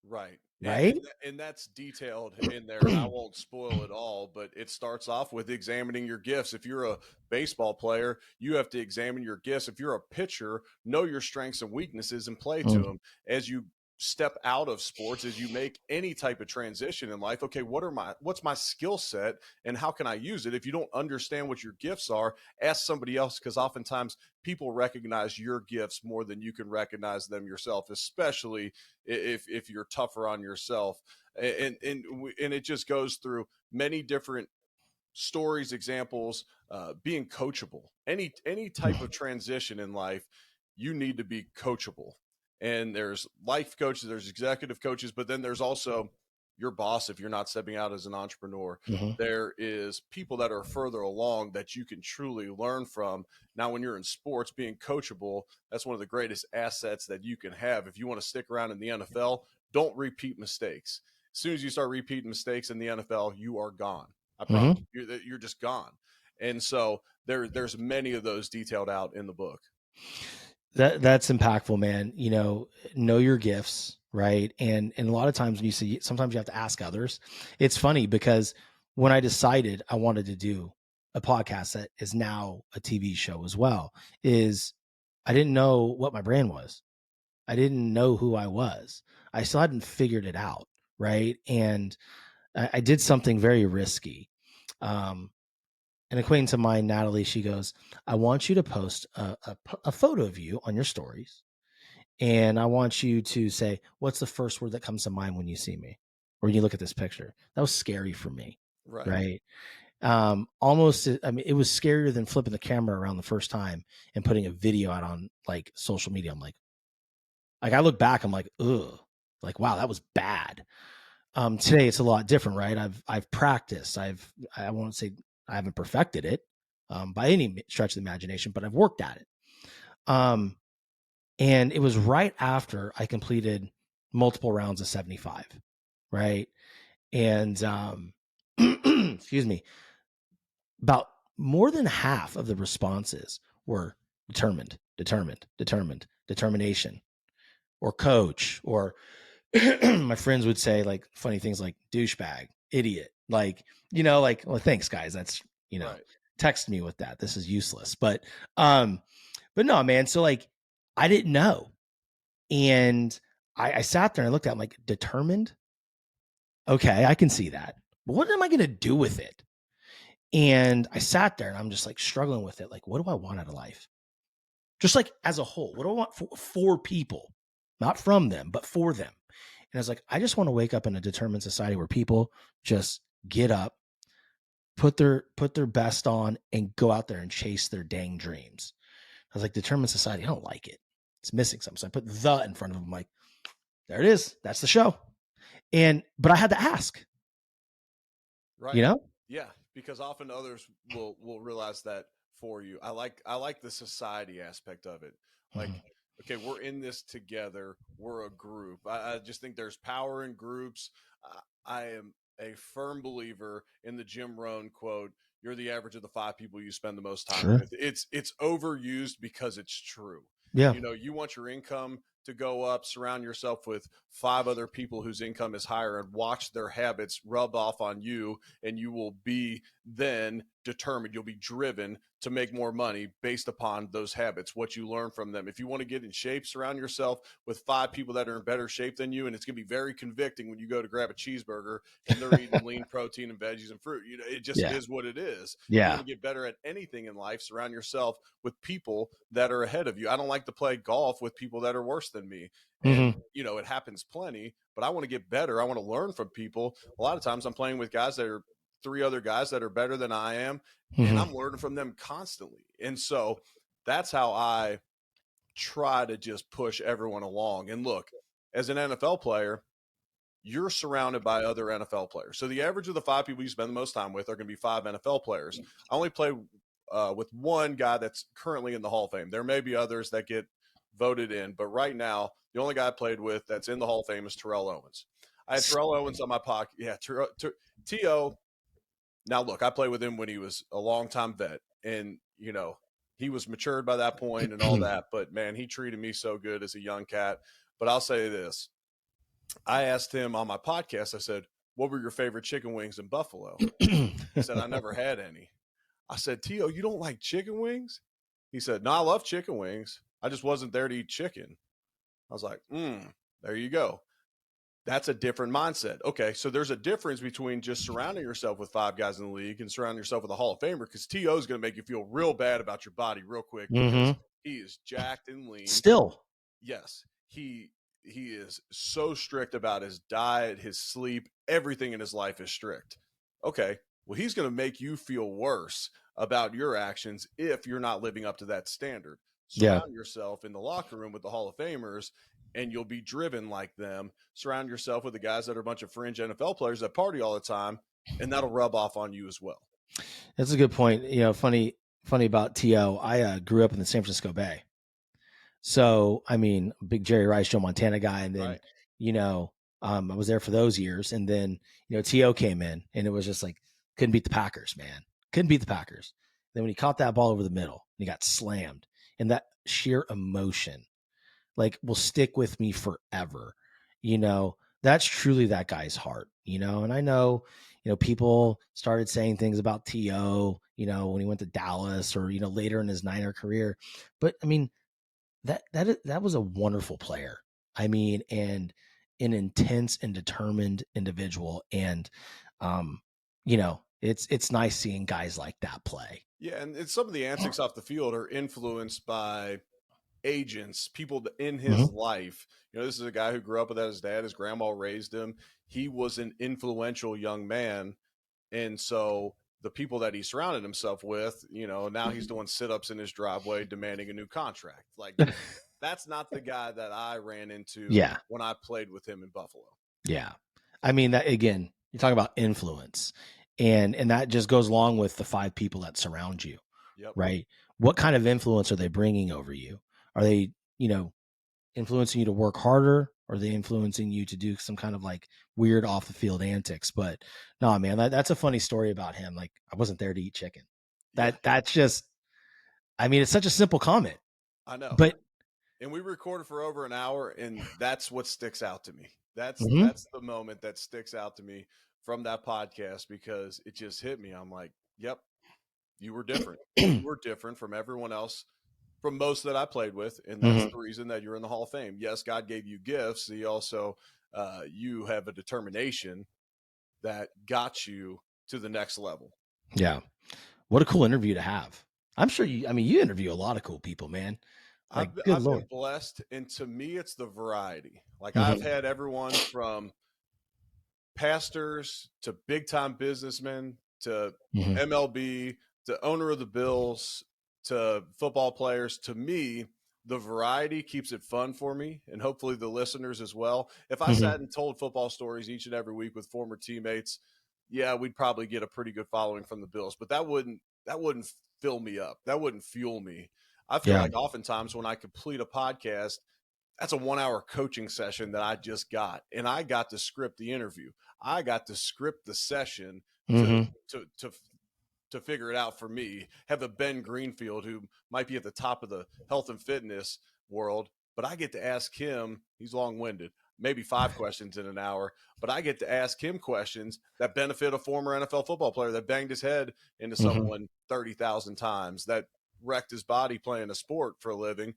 Right. Right. And that's detailed in there, and I won't spoil it all, but it starts off with examining your gifts. If you're a baseball player, you have to examine your gifts. If you're a pitcher, know your strengths and weaknesses and play to them. As you step out of sports, as you make any type of transition in life, okay, what's my skill set and how can I use it? If you don't understand what your gifts are, ask somebody else, because oftentimes people recognize your gifts more than you can recognize them yourself, especially if you're tougher on yourself. And it just goes through many different stories, examples, being coachable. Any type of transition in life, you need to be coachable. And there's life coaches, there's executive coaches, but then there's also your boss if you're not stepping out as an entrepreneur. Mm-hmm. There is people that are further along that you can truly learn from. Now, when you're in sports, being coachable, that's one of the greatest assets that you can have. If you want to stick around in the NFL, don't repeat mistakes. As soon as you start repeating mistakes in the NFL, you are gone. I promise. Mm-hmm. You're just gone. And so there's many of those detailed out in the book. That's impactful, man. Know your gifts, right? And a lot of times when you see, sometimes you have to ask others. It's funny because when I decided I wanted to do a podcast that is now a TV show as well, is I didn't know what my brand was. I didn't know who I was. I still hadn't figured it out, right? And I did something very risky. An acquaintance of mine, Natalie, she goes, I want you to post a photo of you on your stories. And I want you to say, what's the first word that comes to mind when you see me? Or when you look at this picture? That was scary for me. Right. Almost, I mean, it was scarier than flipping the camera around the first time and putting a video out on like social media. I'm like I look back, I'm like, ugh, like, wow, that was bad. Today it's a lot different, right? I've practiced. I won't say I haven't perfected it by any stretch of the imagination, but I've worked at it. And it was right after I completed multiple rounds of 75, right? And excuse me, about more than half of the responses were determination, or coach, or my friends would say like funny things like douchebag, idiot, like, like, well, thanks guys. That's, Right. text me with that. This is useless. But no, man. So like, I didn't know. And I sat there and I looked at it, I'm like, determined. Okay. I can see that. But what am I going to do with it? And I sat there and I'm just like struggling with it. Like, what do I want out of life? Just like as a whole, what do I want for people, not from them, but for them? And I was like, I just want to wake up in a determined society where people just get up, put their best on, and go out there and chase their dang dreams. I was like, determined society, I don't like it. It's missing something. So I put the in front of them. Like, there it is. That's the show. But I had to ask. Right. Yeah, because often others will realize that for you. I like the society aspect of it. Like, okay, we're in this together. We're a group. I just think there's power in groups. I am a firm believer in the Jim Rohn quote, you're the average of the 5 people you spend the most time with. It's overused because it's true. Yeah. You want your income to go up, surround yourself with 5 other people whose income is higher and watch their habits rub off on you, and you will be then determined, you'll be driven to make more money based upon those habits, what you learn from them. If you want to get in shape, surround yourself with 5 people that are in better shape than you, and it's going to be very convicting when you go to grab a cheeseburger and they're eating lean protein and veggies and fruit. It just is what it is. Yeah. You want to get better at anything in life, surround yourself with people that are ahead of you. I don't like to play golf with people that are worse than me. And, it happens plenty, but I want to get better. I want to learn from people. A lot of times I'm playing with guys that are 3 other guys that are better than I am, and I'm learning from them constantly. And so that's how I try to just push everyone along. And look, as an NFL player, you're surrounded by other NFL players. So the average of the 5 people you spend the most time with are going to be 5 NFL players. I only play with one guy that's currently in the Hall of Fame. There may be others that get voted in, but right now, the only guy I played with that's in the Hall of Fame is Terrell Owens. I had Terrell Owens on my pocket. Yeah, T.O. Now, look, I played with him when he was a longtime vet, and, he was matured by that point and all that. But, man, he treated me so good as a young cat. But I'll say this. I asked him on my podcast, I said, what were your favorite chicken wings in Buffalo? He said, I never had any. I said, T.O., you don't like chicken wings? He said, no, I love chicken wings. I just wasn't there to eat chicken. I was like, there you go. That's a different mindset. Okay, so there's a difference between just surrounding yourself with 5 guys in the league and surrounding yourself with a Hall of Famer, because T.O. is going to make you feel real bad about your body real quick because he is jacked and lean. Still. Yes, he is so strict about his diet, his sleep, everything in his life is strict. Okay, Well, he's going to make you feel worse about your actions if you're not living up to that standard. Yeah. Surround yourself in the locker room with the Hall of Famers, and you'll be driven like them. Surround yourself with the guys that are a bunch of fringe NFL players that party all the time, and that'll rub off on you as well. That's a good point. Funny about T.O. I grew up in the San Francisco Bay. So, I mean, big Jerry Rice, Joe Montana guy. And then, Right. I was there for those years. And then, T.O. came in and it was just like, couldn't beat the Packers, man. Couldn't beat the Packers. Then when he caught that ball over the middle and he got slammed, and that sheer emotion, like, will stick with me forever. That's truly that guy's heart, and I know, people started saying things about T.O., when he went to Dallas or, later in his Niner career. But I mean, that was a wonderful player. I mean, and an intense and determined individual. And, it's nice seeing guys like that play. Yeah, and some of the antics off the field are influenced by agents, people in his life. This is a guy who grew up without his dad. His grandma raised him. He was an influential young man. And so the people that he surrounded himself with, now he's doing sit-ups in his driveway demanding a new contract. Like, that's not the guy that I ran into when I played with him in Buffalo. Yeah. I mean, that again, you're talking about influence, and that just goes along with the 5 people that surround you. Yep. Right. What kind of influence are they bringing over you? Are they, influencing you to work harder? Or are they influencing you to do some kind of like weird off the field antics? But no, man, that's a funny story about him. Like, I wasn't there to eat chicken. That's just, I mean, it's such a simple comment. I know. But and we recorded for over an hour, and that's what sticks out to me. That's the moment that sticks out to me from that podcast, because it just hit me. I'm like, yep, you were different. You were different from everyone else, from most that I played with, and that's the reason that you're in the Hall of Fame. Yes, God gave you gifts. He also, you have a determination that got you to the next level. Yeah. What a cool interview to have. I'm sure you interview a lot of cool people, man. Like, I've been blessed, and to me, it's the variety. Like, I've had everyone from pastors to big time businessmen to MLB to owner of the Bills to football players. To me, the variety keeps it fun for me, and hopefully the listeners as well. If I sat and told football stories each and every week with former teammates, yeah, we'd probably get a pretty good following from the Bills, but that wouldn't fill me up. That wouldn't fuel me. I feel like oftentimes when I complete a podcast, that's a 1 hour coaching session that I just got, and I got to script the interview. I got to script the session to figure it out for me. Have a Ben Greenfield who might be at the top of the health and fitness world, but I get to ask him, he's long-winded, maybe 5 questions in an hour, but I get to ask him questions that benefit a former NFL football player that banged his head into someone 30,000 times, that wrecked his body playing a sport for a living,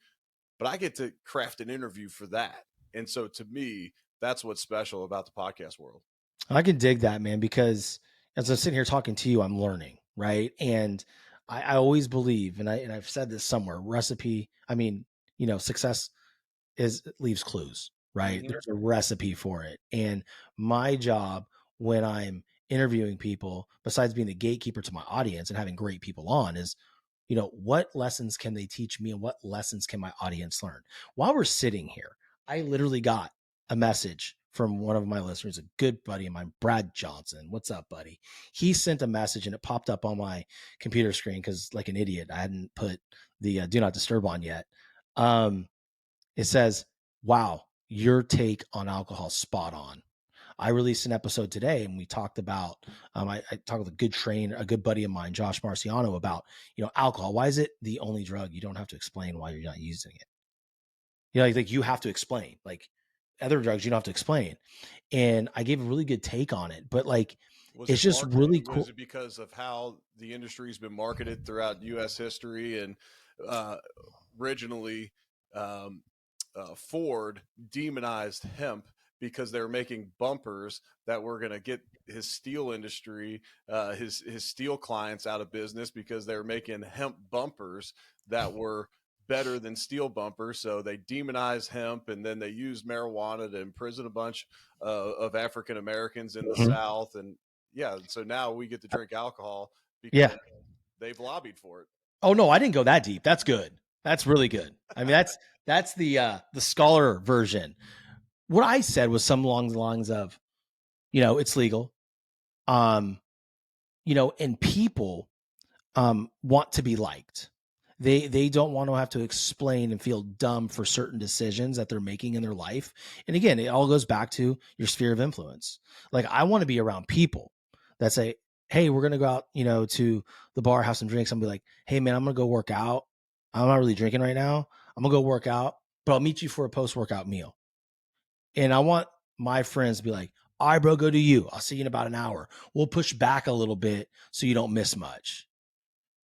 but I get to craft an interview for that. And so to me, that's what's special about the podcast world. I can dig that, man, because as I'm sitting here talking to you, I'm learning, right? And I always believe, and I've said this somewhere, success leaves clues, right? There's a recipe for it. And my job when I'm interviewing people, besides being the gatekeeper to my audience and having great people on, is, what lessons can they teach me and what lessons can my audience learn? While we're sitting here, I literally got a message from one of my listeners, a good buddy of mine, Brad Johnson. What's up, buddy? He sent a message and it popped up on my computer screen because, like an idiot, I hadn't put the do not disturb on yet. It says, wow, your take on alcohol, spot on. I released an episode today and we talked about, I talked with a good buddy of mine, Josh Marciano, about, alcohol. Why is it the only drug you don't have to explain why you're not using it? Like you have to explain, like other drugs you don't have to explain. And I gave a really good take on it, but like, it's just really cool. Was it because of how the industry's been marketed throughout U.S. history? And originally, Ford demonized hemp because they were making bumpers that were going to get his steel industry, his steel clients out of business, because they were making hemp bumpers that were better than steel bumpers. So they demonized hemp, and then they used marijuana to imprison a bunch of African Americans in the South. And yeah. So now we get to drink alcohol Yeah. because they've lobbied for it. Oh no, I didn't go that deep. That's good. That's really good. I mean, that's the scholar version. What I said was some along the lines of, it's legal. And people want to be liked. They don't want to have to explain and feel dumb for certain decisions that they're making in their life. And again, it all goes back to your sphere of influence. Like, I want to be around people that say, hey, we're going to go out, to the bar, have some drinks. I'm be like, hey man, I'm going to go work out. I'm not really drinking right now. I'm gonna go work out, but I'll meet you for a post-workout meal. And I want my friends to be like, all right, bro, go do you. I'll see you in about an hour. We'll push back a little bit so you don't miss much.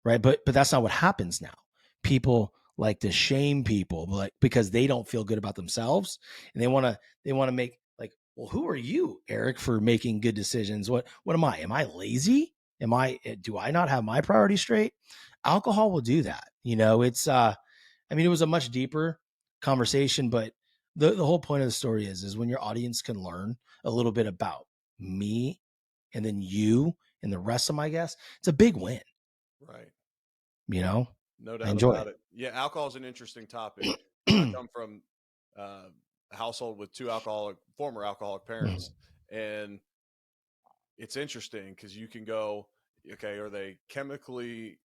Right. But that's not what happens now. People like to shame people, like, because they don't feel good about themselves, and they want to make, like, well, who are you, Eric, for making good decisions? What am I? Am I lazy? Do I not have my priorities straight? Alcohol will do that. It's it was a much deeper conversation, but the whole point of the story is when your audience can learn a little bit about me and then you and the rest of my guests, it's a big win. Right. No doubt I enjoy about it. Yeah, alcohol is an interesting topic. I come from a household with two former alcoholic parents, and it's interesting because you can go, okay, are they chemically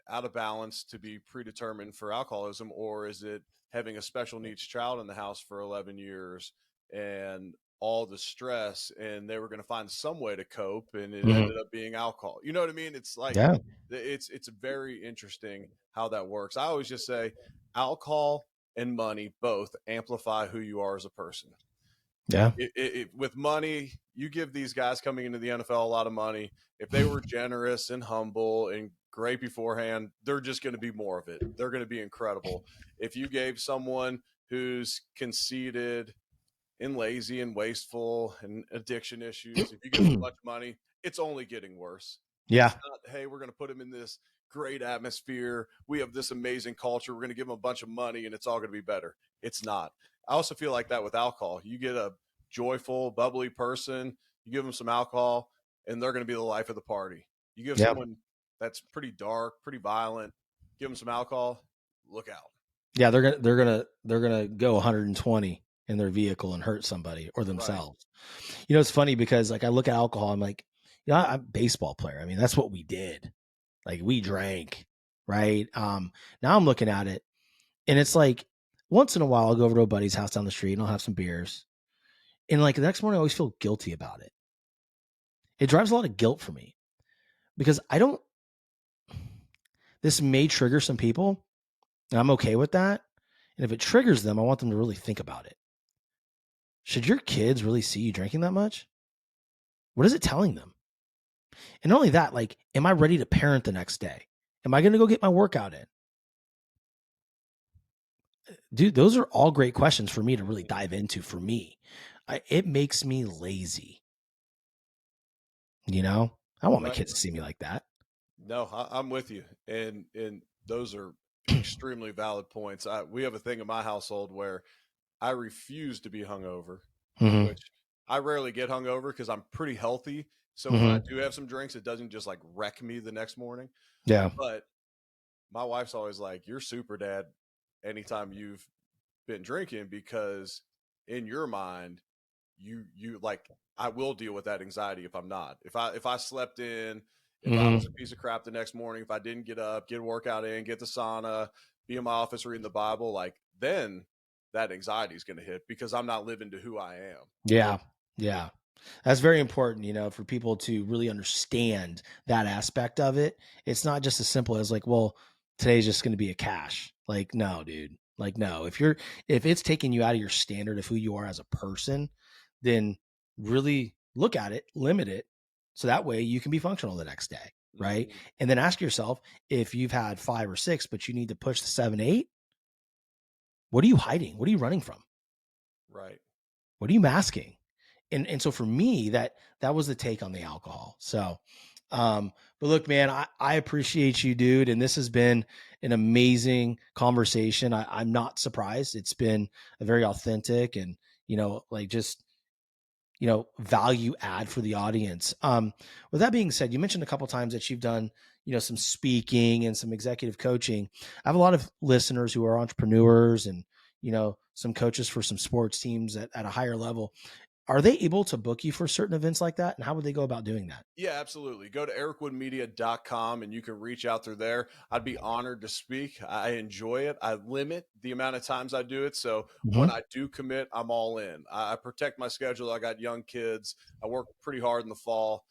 out of balance to be predetermined for alcoholism, or is it having a special needs child in the house for 11 years and all the stress, and they were going to find some way to cope, and it ended up being alcohol? You know what I mean? It's like, Yeah. it's very interesting how that works. I always just say alcohol and money both amplify who you are as a person. Yeah. With money, you give these guys coming into the NFL a lot of money. If they were generous and humble and great beforehand, they're just going to be more of it. They're going to be incredible. If you gave someone who's conceited and lazy and wasteful and addiction issues, if you give them a bunch of money, it's only getting worse. Yeah. It's not, hey, we're going to put them in this great atmosphere. We have this amazing culture. We're going to give them a bunch of money and it's all going to be better. It's not. I also feel like that with alcohol. You get a joyful, bubbly person, you give them some alcohol, and they're going to be the life of the party. You give someone that's pretty dark, pretty violent, give them some alcohol, look out. Yeah, they're gonna go 120 in their vehicle and hurt somebody or themselves. Right. It's funny because, like, I look at alcohol, I'm like, I'm a baseball player. I mean, that's what we did. Like, we drank, right? Now I'm looking at it, and it's like, once in a while I'll go over to a buddy's house down the street and I'll have some beers. And like the next morning I always feel guilty about it. It drives a lot of guilt for me because this may trigger some people, and I'm okay with that. And if it triggers them, I want them to really think about it. Should your kids really see you drinking that much? What is it telling them? And not only that, like, am I ready to parent the next day? Am I going to go get my workout in? Dude, those are all great questions for me to really dive into. For me, it makes me lazy. I don't want my kids to see me like that. No, I'm with you. And those are extremely valid points. We have a thing in my household where I refuse to be hungover, which I rarely get hungover because I'm pretty healthy. So when I do have some drinks, it doesn't just like wreck me the next morning. Yeah. But my wife's always like, you're super dad anytime you've been drinking, because in your mind, you like, I will deal with that anxiety if I'm not. If I slept in, if I was a piece of crap the next morning, if I didn't get up, get a workout in, get the sauna, be in my office reading the Bible, like, then that anxiety is going to hit because I'm not living to who I am. Yeah. Yeah. That's very important, for people to really understand that aspect of it. It's not just as simple as like, well, today's just going to be a cash. Like, no, dude. Like, no, if it's taking you out of your standard of who you are as a person, then really look at it, limit it. So that way you can be functional the next day. Right. And then ask yourself, if you've had 5 or 6, but you need to push the 7, 8, what are you hiding? What are you running from? Right. What are you masking? And so for me, that was the take on the alcohol. So, but look, man, I appreciate you, dude. And this has been an amazing conversation. I'm not surprised. It's been a very authentic and, like, just, value add for the audience. With that being said, you mentioned a couple times that you've done, some speaking and some executive coaching. I have a lot of listeners who are entrepreneurs and, some coaches for some sports teams at a higher level. Are they able to book you for certain events like that? And how would they go about doing that? Yeah, absolutely. Go to ericwoodmedia.com and you can reach out through there. I'd be honored to speak. I enjoy it. I limit the amount of times I do it. So when Mm-hmm. I do commit, I'm all in. I protect my schedule. I got young kids. I work pretty hard in the fall,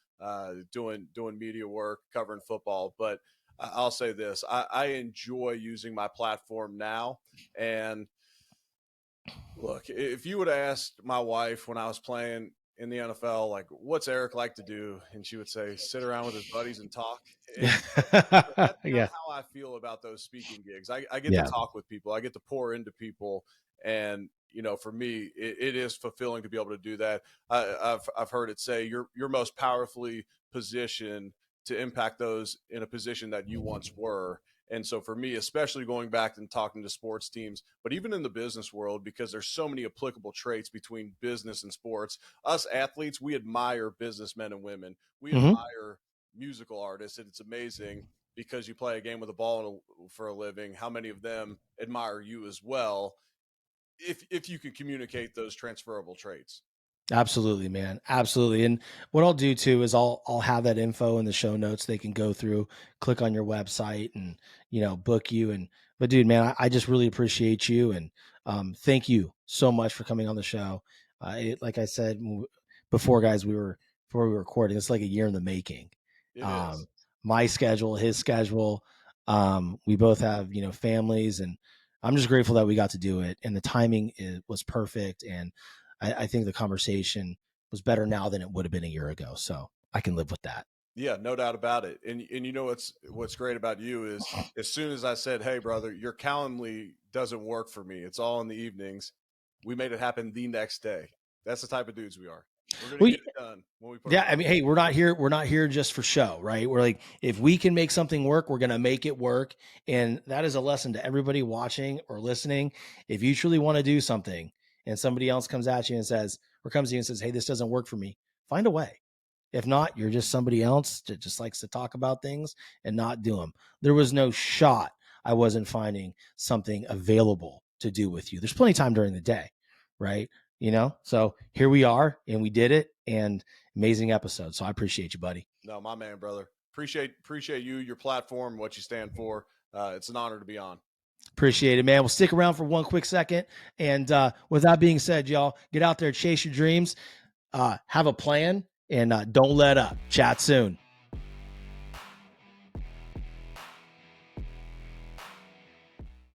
doing media work, covering football. But I'll say this: I enjoy using my platform now. And look, if you would have asked my wife when I was playing in the NFL, like, what's Eric like to do? And she would say, sit around with his buddies and talk. And that's kind Yeah. of how I feel about those speaking gigs. I get to Yeah. talk with people, I get to pour into people. And, for me, it is fulfilling to be able to do that. I've heard it say you're most powerfully positioned to impact those in a position that you once were. And so for me, especially going back and talking to sports teams, but even in the business world, because there's so many applicable traits between business and sports, us athletes, we admire businessmen and women. We Mm-hmm. admire musical artists. And it's amazing because you play a game with a ball for a living, how many of them admire you as well, if you can communicate those transferable traits. Absolutely, man. Absolutely. And what I'll do too is I'll have that info in the show notes. They can go through, click on your website and, book you. But dude, man, I just really appreciate you. And thank you so much for coming on the show. Like I said before, guys, before we were recording, it's like a year in the making. It is. Um, my schedule, his schedule. We both have, families, and I'm just grateful that we got to do it. And the timing was perfect. And I think the conversation was better now than it would have been a year ago. So I can live with that. Yeah, no doubt about it. And what's great about you is as soon as I said, "Hey, brother, your Calendly doesn't work for me. It's all in the evenings," we made it happen the next day. That's the type of dudes we are. We're gonna We, get it done when we put our yeah, I mind mean, to hey, it. we're not here just for show, right? We're like, if we can make something work, we're going to make it work. And that is a lesson to everybody watching or listening. If you truly want to do something and somebody else comes at you and says, or comes to you and says, hey, this doesn't work for me, find a way. If not, you're just somebody else that just likes to talk about things and not do them. There was no shot I wasn't finding something available to do with you. There's plenty of time during the day, right? So here we are and we did it, and amazing episode. So I appreciate you, buddy. No, my man, brother. Appreciate you, your platform, what you stand for. It's an honor to be on. Appreciate it, man. We'll stick around for one quick second. And with that being said, y'all, get out there, chase your dreams, have a plan, and don't let up. Chat soon.